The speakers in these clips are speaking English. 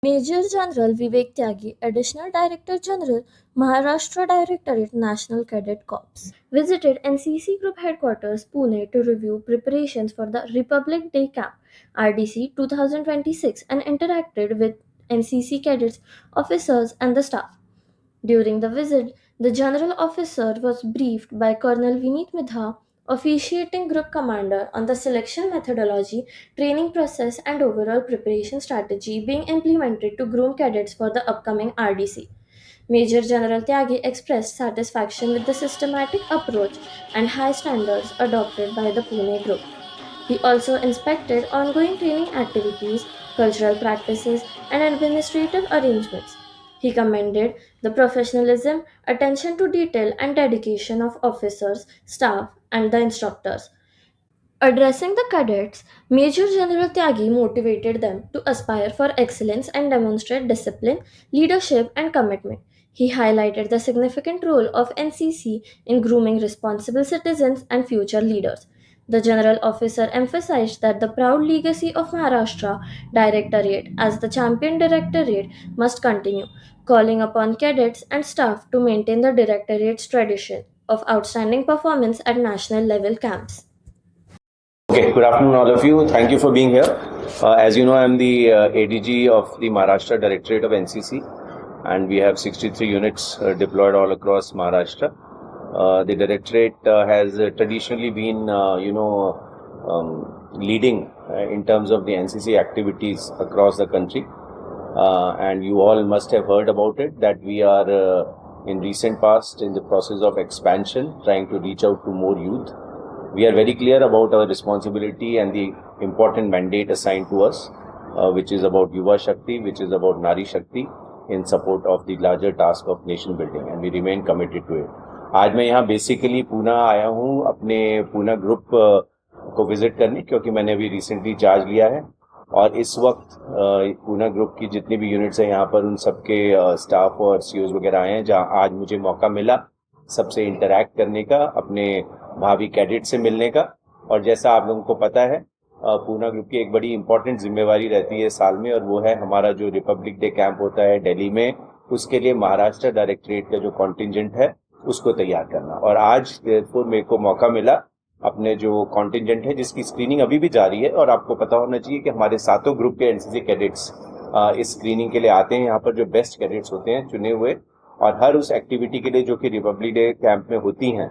Major General Vivek Tyagi, Additional Director General, Maharashtra Directorate National Cadet Corps, visited NCC Group Headquarters, Pune to review preparations for the Republic Day Camp RDC 2026 and interacted with NCC cadets, officers, and the staff. During the visit, the general officer was briefed by Colonel Vineet Midha, officiating group commander, on the selection methodology, training process, and overall preparation strategy being implemented to groom cadets for the upcoming RDC. Major General Tyagi expressed satisfaction with the systematic approach and high standards adopted by the Pune group. He also inspected ongoing training activities, cultural practices, and administrative arrangements. He commended the professionalism, attention to detail, and dedication of officers, staff, and the instructors. Addressing the cadets, Major General Tyagi motivated them to aspire for excellence and demonstrate discipline, leadership, and commitment. He highlighted the significant role of NCC in grooming responsible citizens and future leaders. The general officer emphasized that the proud legacy of Maharashtra Directorate as the champion directorate must continue, calling upon cadets and staff to maintain the directorate's tradition of outstanding performance at national level camps. Okay, good afternoon, all of you. Thank you for being here. As you know, I'm the ADG of the Maharashtra Directorate of NCC, and we have 63 units deployed all across Maharashtra. The Directorate has traditionally been, leading in terms of the NCC activities across the country. And you all must have heard about it, that we are in recent past in the process of expansion, trying to reach out to more youth. We are very clear about our responsibility and the important mandate assigned to us, which is about Yuva Shakti, which is about Nari Shakti, in support of the larger task of nation building, and we remain committed to it. आज मैं यहाँ basically Poona आया हूँ अपने Poona group को visit करने, क्योंकि मैंने अभी रिसेंटली चार्ज लिया है और इस वक्त पूना ग्रुप की जितनी भी यूनिट्स हैं यहाँ पर उन सबके स्टाफ और सीओज वगैरह आए हैं, जहाँ आज मुझे मौका मिला सबसे इंटरैक्ट करने का, अपने भावी कैडेट से मिलने का। और जैसा आप लोगों को पता है, पूना ग्रुप की एक बड़ी इंपॉर्टेंट जिम्मेवारी रहती है साल में, और वो है हमारा जो रिपब्लिक डे कैंप होता है दिल्ली में, उसके लिए महाराष्ट्र डायरेक्टरेट का जो कॉन्टिजेंट है उसको तैयार करना। और आज मेरे को मौका मिला अपने जो कॉन्टिजेंट है जिसकी स्क्रीनिंग अभी भी जारी है, और आपको पता होना चाहिए कि हमारे सातों ग्रुप के एनसीसी कैडेट्स इस स्क्रीनिंग के लिए आते हैं। यहाँ पर जो बेस्ट कैडेट्स होते हैं चुने हुए, और हर उस एक्टिविटी के लिए जो कि रिपब्लिक डे कैंप में होती हैं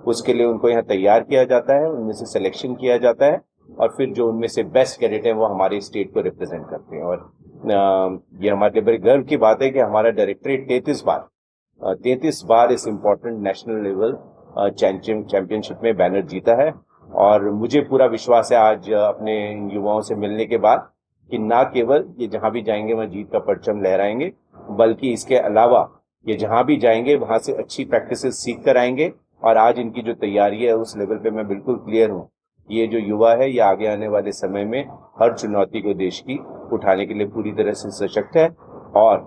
उसके लिए उनको यहाँ तैयार किया जाता है, उनमें से सिलेक्शन किया जाता है, और फिर जो उनमें से बेस्ट कैडेट हैं वो हमारे स्टेट को रिप्रेजेंट करते हैं। और ये हमारे बड़े गर्व की बात है कि हमारा डायरेक्टरेट 33 बार इस इम्पोर्टेंट नेशनल लेवल चैंपियनशिप में बैनर जीता है। और मुझे पूरा विश्वास है आज अपने युवाओं से मिलने के बाद कि ना केवल ये जहां भी जाएंगे वहां जीत का परचम लहराएंगे, बल्कि इसके अलावा ये जहां भी जाएंगे वहां से अच्छी प्रैक्टिसेस सीख कर आएंगे। और आज इनकी जो तैयारी है उस लेवल पे मैं बिल्कुल क्लियर हूँ, ये जो युवा है ये आगे आने वाले समय में हर चुनौती को देश की उठाने के लिए पूरी तरह से सशक्त है और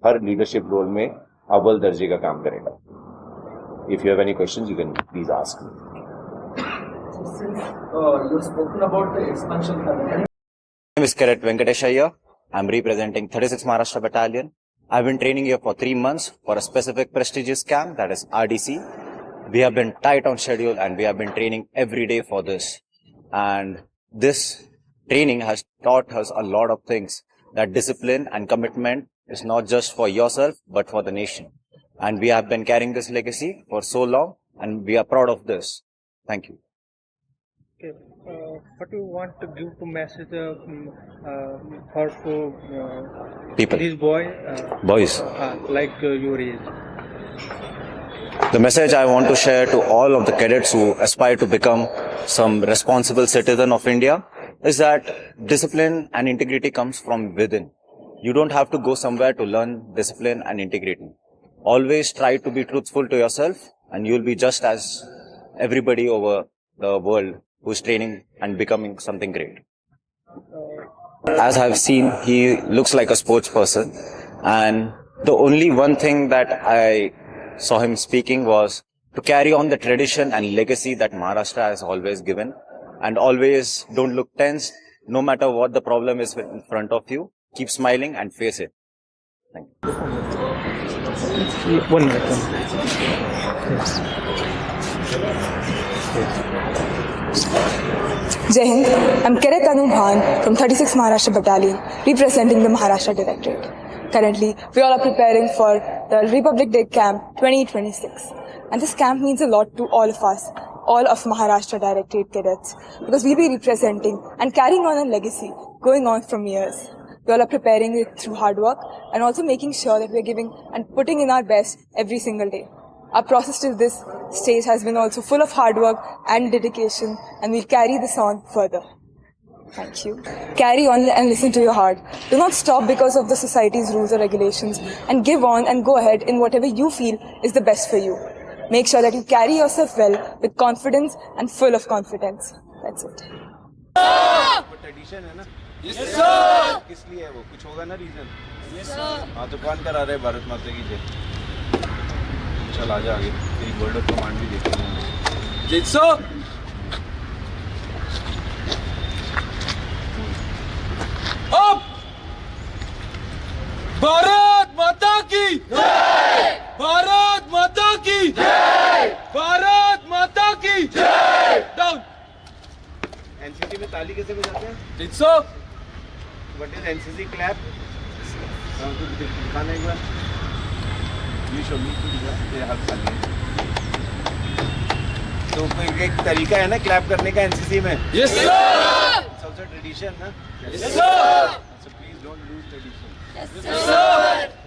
हर लीडरशिप रोल में अव्वल दर्जे का काम करेगा। If you have any questions, you can please ask me. Since you've spoken about the expansion, My name is Cadet Venkatesh Iyer. I'm representing 36th Maharashtra Battalion. I've been training here for 3 months for a specific prestigious camp, that is RDC. We have been tight on schedule and we have been training every day for this. And this training has taught us a lot of things, that discipline and commitment is not just for yourself, but for the nation. And we have been carrying this legacy for so long and we are proud of this. Thank you. Okay. What do you want to give to message for People. this Boys. like your age? The message I want to share to all of the cadets who aspire to become some responsible citizen of India is that discipline and integrity comes from within. You don't have to go somewhere to learn discipline and integrity. Always try to be truthful to yourself and you'll be just as everybody over the world who's training and becoming something great. As I've seen, he looks like a sports person, and the only one thing that I saw him speaking was to carry on the tradition and legacy that Maharashtra has always given, and always don't look tense no matter what the problem is in front of you. keep smiling and face it. Thank you. 1 minute. Yes. Jai Hind, I'm Cadet Anu Bhan from 36th Maharashtra Battalion, representing the Maharashtra Directorate. Currently, we all are preparing for the Republic Day Camp 2026. And this camp means a lot to all of us, all of Maharashtra Directorate cadets, because we'll be representing and carrying on a legacy going on from years. We all are preparing it through hard work and also making sure that we're giving and putting in our best every single day. Our process till this stage has been also full of hard work and dedication, and we'll carry this on further. Thank you. Carry on and listen to your heart. Do not stop because of the society's rules or regulations, and give on and go ahead in whatever you feel is the best for you. Make sure that you carry yourself well with confidence and full of confidence. That's it. Tradition है ना? Yes sir. किस लिए है वो? कुछ होगा ना reason? Yes sir. हाँ तो कौन करा रहे भारत माता की जय? चल आजा आगे, तेरी वर्ड ऑफ कमांड भी देख लेंगे। जय सर। अब भारत माता की जय, भारत माता की जय, भारत माता की जय। डाउन। एनसीसी में ताली कैसे बजाते हैं? जय sir. What is NCC clap? दिखाना एक बार। ये शो मी तेरे हाथ खाली है। तो कोई एक तरीका है ना क्लैप करने का एनसीसी में? Yes sir. It's also tradition ना? Yes sir. So please don't lose tradition. Yes sir.